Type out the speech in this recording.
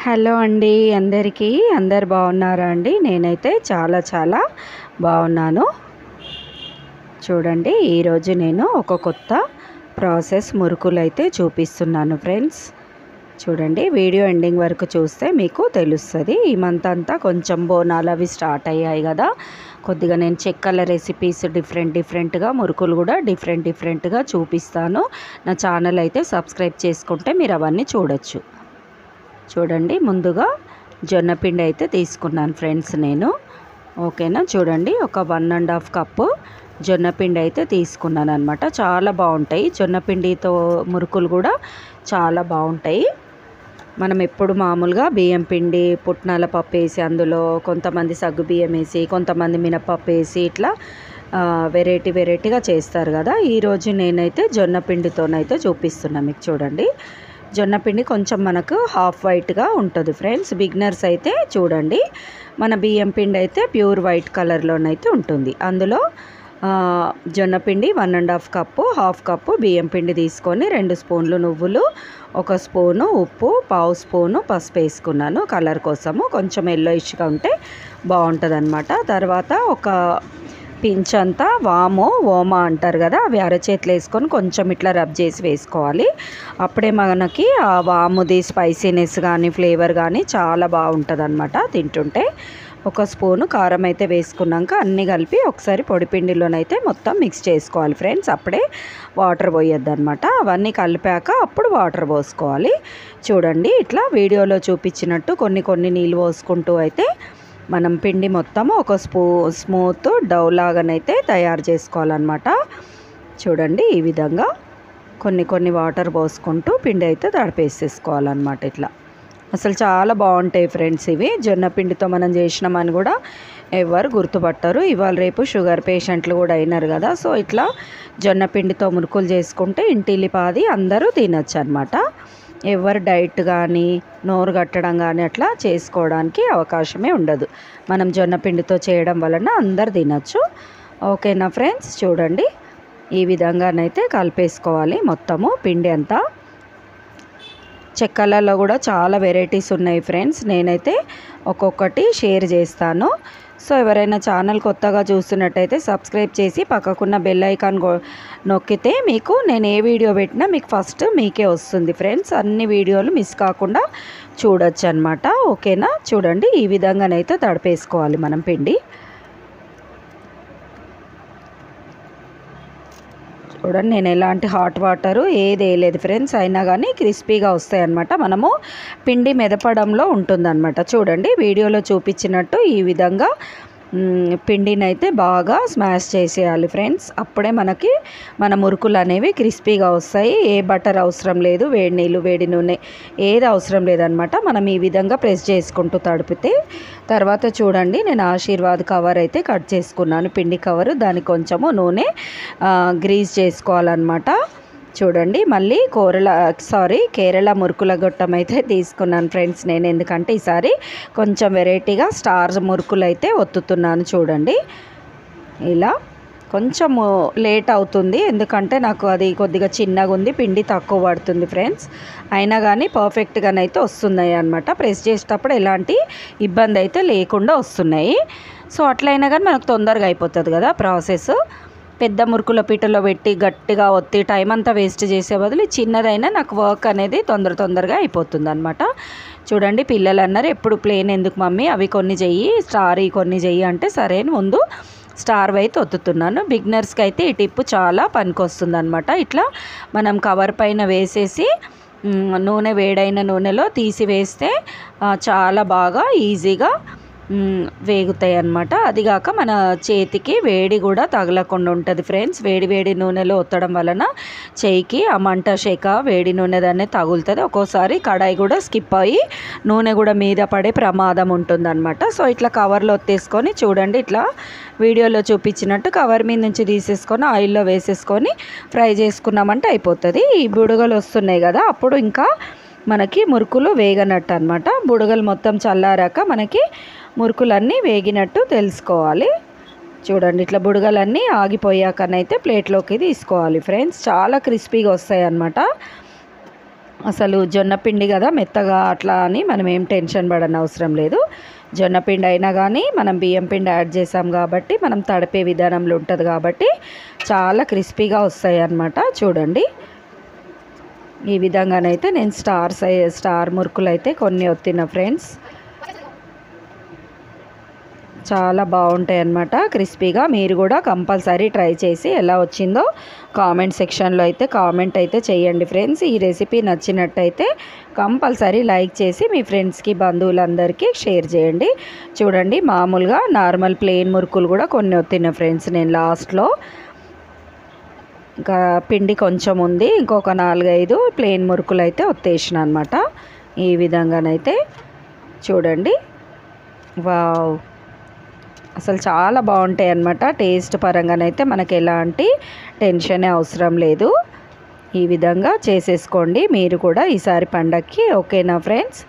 Hello అండి అందరికీ. అందరు బాగున్నారా అండి? నేనైతే చాలా బాగున్నాను. చూడండి, ఈరోజు నేను ఒక కొత్త ప్రాసెస్ మురుకులు అయితే చూపిస్తున్నాను ఫ్రెండ్స్. చూడండి, వీడియో ఎండింగ్ వరకు చూస్తే మీకు తెలుస్తుంది. ఈ మంత్ అంతా కొంచెం బోనాలు అవి స్టార్ట్ అయ్యాయి కదా, కొద్దిగా నేను చెక్కల రెసిపీస్ డిఫరెంట్గా, మురుకులు కూడా డిఫరెంట్గా చూపిస్తాను. నా ఛానల్ అయితే సబ్స్క్రైబ్ చేసుకుంటే మీరు అవన్నీ చూడొచ్చు. చూడండి, ముందుగా జొన్నపిండి అయితే తీసుకున్నాను ఫ్రెండ్స్ నేను. ఓకేనా? చూడండి, ఒక 1.5 కప్పు జొన్నపిండి అయితే తీసుకున్నాను అనమాట. చాలా బాగుంటాయి జొన్నపిండితో మురుకులు కూడా చాలా బాగుంటాయి. మనం ఎప్పుడు మామూలుగా బియ్యం పిండి, పుట్నాల పప్పు వేసి, అందులో కొంతమంది సగ్గు బియ్యం వేసి, కొంతమంది మినపప్పు వేసి, ఇట్లా వెరైటీగా చేస్తారు కదా. ఈరోజు నేనైతే జొన్నపిండితోనైతే చూపిస్తున్నాను మీకు. చూడండి, జొన్నపిండి కొంచెం మనకు హాఫ్ వైట్గా ఉంటుంది ఫ్రెండ్స్. బిగినర్స్ అయితే చూడండి, మన బియ్యం పిండి అయితే ప్యూర్ వైట్ కలర్లోనైతే ఉంటుంది. అందులో జొన్నపిండి 1.5 కప్పు, హాఫ్ కప్పు బియ్యం పిండి తీసుకొని 2 స్పూన్లు నువ్వులు, 1 స్పూను ఉప్పు, 1/2 స్పూను పసుపు వేసుకున్నాను కలర్ కోసము. కొంచెం ఎల్లోయిష్గా ఉంటే బాగుంటుంది అనమాట. తర్వాత ఒక పించ్ అంతా వాము, ఓమా అంటారు కదా, అవి అరచేతులు వేసుకొని కొంచెం ఇట్లా రబ్ చేసి వేసుకోవాలి. అప్పుడే మనకి ఆ వాముది స్పైసీనెస్ కానీ ఫ్లేవర్ కానీ చాలా బాగుంటుంది అనమాట తింటుంటే. 1 స్పూను కారం అయితే వేసుకున్నాక అన్నీ కలిపి ఒకసారి పొడిపిండిలోనైతే మొత్తం మిక్స్ చేసుకోవాలి ఫ్రెండ్స్. అప్పుడే వాటర్ పోయొద్దు అనమాట. అవన్నీ కలిపాక అప్పుడు వాటర్ పోసుకోవాలి. చూడండి, ఇట్లా వీడియోలో చూపించినట్టు కొన్ని నీళ్ళు పోసుకుంటూ అయితే మనం పిండి మొత్తము ఒక స్మూత్ డౌ లాగానైతే తయారు చేసుకోవాలన్నమాట. చూడండి, ఈ విధంగా కొన్ని వాటర్ పోసుకుంటూ పిండి అయితే తడిపేసేసుకోవాలన్నమాట. ఇట్లా అసలు చాలా బాగుంటాయి ఫ్రెండ్స్ ఇవి. జొన్నపిండితో మనం చేసినామని కూడా ఎవరు గుర్తుపట్టరు. ఇవాళ రేపు షుగర్ పేషెంట్లు కూడా అయినారు కదా, సో ఇట్లా జొన్నపిండితో మురుకులు చేసుకుంటే ఇంటిల్లిపాది అందరూ తినచ్చు అనమాట. ఎవరు డైట్ కానీ నోరు కట్టడం కానీ అట్లా చేసుకోవడానికి అవకాశమే ఉండదు. మనం జొన్నపిండితో చేయడం వలన అందరు తినచ్చు. ఓకేనా ఫ్రెండ్స్? చూడండి, ఈ విధంగానైతే కలిపేసుకోవాలి మొత్తము పిండి అంతా. చెక్కలలో కూడా చాలా వెరైటీస్ ఉన్నాయి ఫ్రెండ్స్. నేనైతే ఒక్కొక్కటి షేర్ చేస్తాను. సో ఎవరైనా ఛానల్ కొత్తగా చూస్తున్నట్టయితే సబ్స్క్రైబ్ చేసి పక్కకున్న బెల్ ఐకాన్ నొక్కితే మీకు నేను ఏ వీడియో పెట్టినా మీకు ఫస్ట్ మీకే వస్తుంది ఫ్రెండ్స్. అన్ని వీడియోలు మిస్ కాకుండా చూడొచ్చు అనమాట. ఓకేనా? చూడండి, ఈ విధంగానైతే తడిపేసుకోవాలి మనం పిండి. చూడండి, నేను ఎలాంటి హాట్ వాటరు ఏది వేయలేదు ఫ్రెండ్స్. అయినా కానీ క్రిస్పీగా వస్తాయి అన్నమాట. మనము పిండి మెదపడంలో ఉంటుందన్నమాట. చూడండి, వీడియోలో చూపించినట్టు ఈ విధంగా పిండిని అయితే బాగా స్మాష్ చేసేయాలి ఫ్రెండ్స్. అప్పుడే మనకి మన మురుకులు అనేవి క్రిస్పీగా వస్తాయి. ఏ బటర్ అవసరం లేదు, వేడి నీళ్ళు వేడి నూనె ఏది అవసరం లేదనమాట. మనం ఈ విధంగా ప్రెస్ చేసుకుంటూ తడిపితే. తర్వాత చూడండి, నేను ఆశీర్వాద్ కవర్ అయితే కట్ చేసుకున్నాను, పిండి కవరు. దానికి కొంచెము నూనె గ్రీజ్ చేసుకోవాలన్నమాట. చూడండి, మళ్ళీ కేరళ మురుకుల గొట్టం అయితే తీసుకున్నాను ఫ్రెండ్స్ నేను. ఎందుకంటే ఈసారి కొంచెం వెరైటీగా స్టార్ మురుకులు అయితే ఒత్తుతున్నాను. చూడండి, ఇలా కొంచెం లేట్ అవుతుంది ఎందుకంటే నాకు అది కొద్దిగా చిన్నగా ఉంది, పిండి తక్కువ పడుతుంది ఫ్రెండ్స్. అయినా కానీ పర్ఫెక్ట్గానైతే వస్తున్నాయి అన్నమాట. ప్రెస్ చేసేటప్పుడు ఎలాంటి ఇబ్బంది అయితే లేకుండా వస్తున్నాయి. సో అట్లయినా కానీ మనకు తొందరగా అయిపోతుంది కదా ప్రాసెస్. పెద్ద మురుకుల పీటలో పెట్టి గట్టిగా ఒత్తి టైం అంతా వేస్ట్ చేసే బదులు చిన్నదైనా నాకు వర్క్ అనేది తొందరగా అయిపోతుంది అనమాట. చూడండి, పిల్లలు అన్నారు ఎప్పుడు ప్లేన్ ఎందుకు మమ్మీ, అవి కొన్ని చెయ్యి, స్టార్ కొన్ని చెయ్యి అంటే సరే ముందు స్టార్ అయితే ఒత్తుతున్నాను. బిగినర్స్కి అయితే ఈ టిప్పు చాలా పనికొస్తుంది అనమాట. ఇట్లా మనం కవర్ పైన వేసేసి నూనె వేడైన నూనెలో తీసి వేస్తే చాలా బాగా ఈజీగా వేగుతాయి అన్నమాట. అదిగాక మన చేతికి వేడి కూడా తగలకుండా ఉంటుంది ఫ్రెండ్స్. వేడి నూనెలో ఒత్తడం వలన చేయికి ఆ మంట షేక వేడి నూనె దాన్ని తగులుతుంది. ఒక్కోసారి కడాయి కూడా స్కిప్ అయ్యి నూనె కూడా మీద పడే ప్రమాదం ఉంటుందన్నమాట. సో ఇట్లా కవర్లో ఒత్తేసుకొని చూడండి, ఇట్లా వీడియోలో చూపించినట్టు కవర్ మీద నుంచి తీసేసుకొని ఆయిల్లో వేసేసుకొని ఫ్రై చేసుకున్నామంటే అయిపోతుంది. ఈ బుడగలు వస్తున్నాయి కదా, అప్పుడు ఇంకా మనకి మురుకులు వేగనట్టు అనమాట. బుడగలు మొత్తం చల్లారాక మనకి మురుకులన్నీ వేగినట్టు తెలుసుకోవాలి. చూడండి, ఇట్లా బుడగలన్నీ ఆగిపోయాకనైతే ప్లేట్లోకి తీసుకోవాలి ఫ్రెండ్స్. చాలా క్రిస్పీగా వస్తాయి అన్నమాట. అసలు జొన్న పిండి కదా మెత్తగా అట్లా అని మనం ఏం టెన్షన్ పడని అవసరం లేదు. జొన్న పిండి అయినా కానీ మనం బియ్యం పిండి యాడ్ చేసాం కాబట్టి మనం తడిపే విధానంలో ఉంటుంది కాబట్టి చాలా క్రిస్పీగా వస్తాయి అన్నమాట. చూడండి ఈ విధంగానైతే నేను స్టార్ మురుకులు అయితే కొన్ని ఒత్తిన ఫ్రెండ్స్. చాలా బాగుంటాయి అన్నమాట క్రిస్పీగా. మీరు కూడా కంపల్సరీ ట్రై చేసి ఎలా వచ్చిందో కామెంట్ సెక్షన్లో అయితే కామెంట్ అయితే చేయండి ఫ్రెండ్స్. ఈ రెసిపీ నచ్చినట్టయితే కంపల్సరీ లైక్ చేసి మీ ఫ్రెండ్స్కి బంధువులందరికీ షేర్ చేయండి. చూడండి మామూలుగా నార్మల్ ప్లెయిన్ మురుకులు కూడా కొన్ని ఒత్తిన ఫ్రెండ్స్. నేను లాస్ట్లో ఇంకా పిండి కొంచెం ఉంది, ఇంకొక 4-5 ప్లెయిన్ మురుకులు అయితే ఒత్తేసిన అనమాట. ఈ విధంగానైతే చూడండి. వావ్, అసలు చాలా బాగుంటాయి అన్నమాట. టేస్ట్ పరంగానైతే మనకి ఎలాంటి టెన్షనే అవసరం లేదు. ఈ విధంగా చేసేసుకోండి మీరు కూడా ఈసారి పండగకి. ఓకేనా ఫ్రెండ్స్?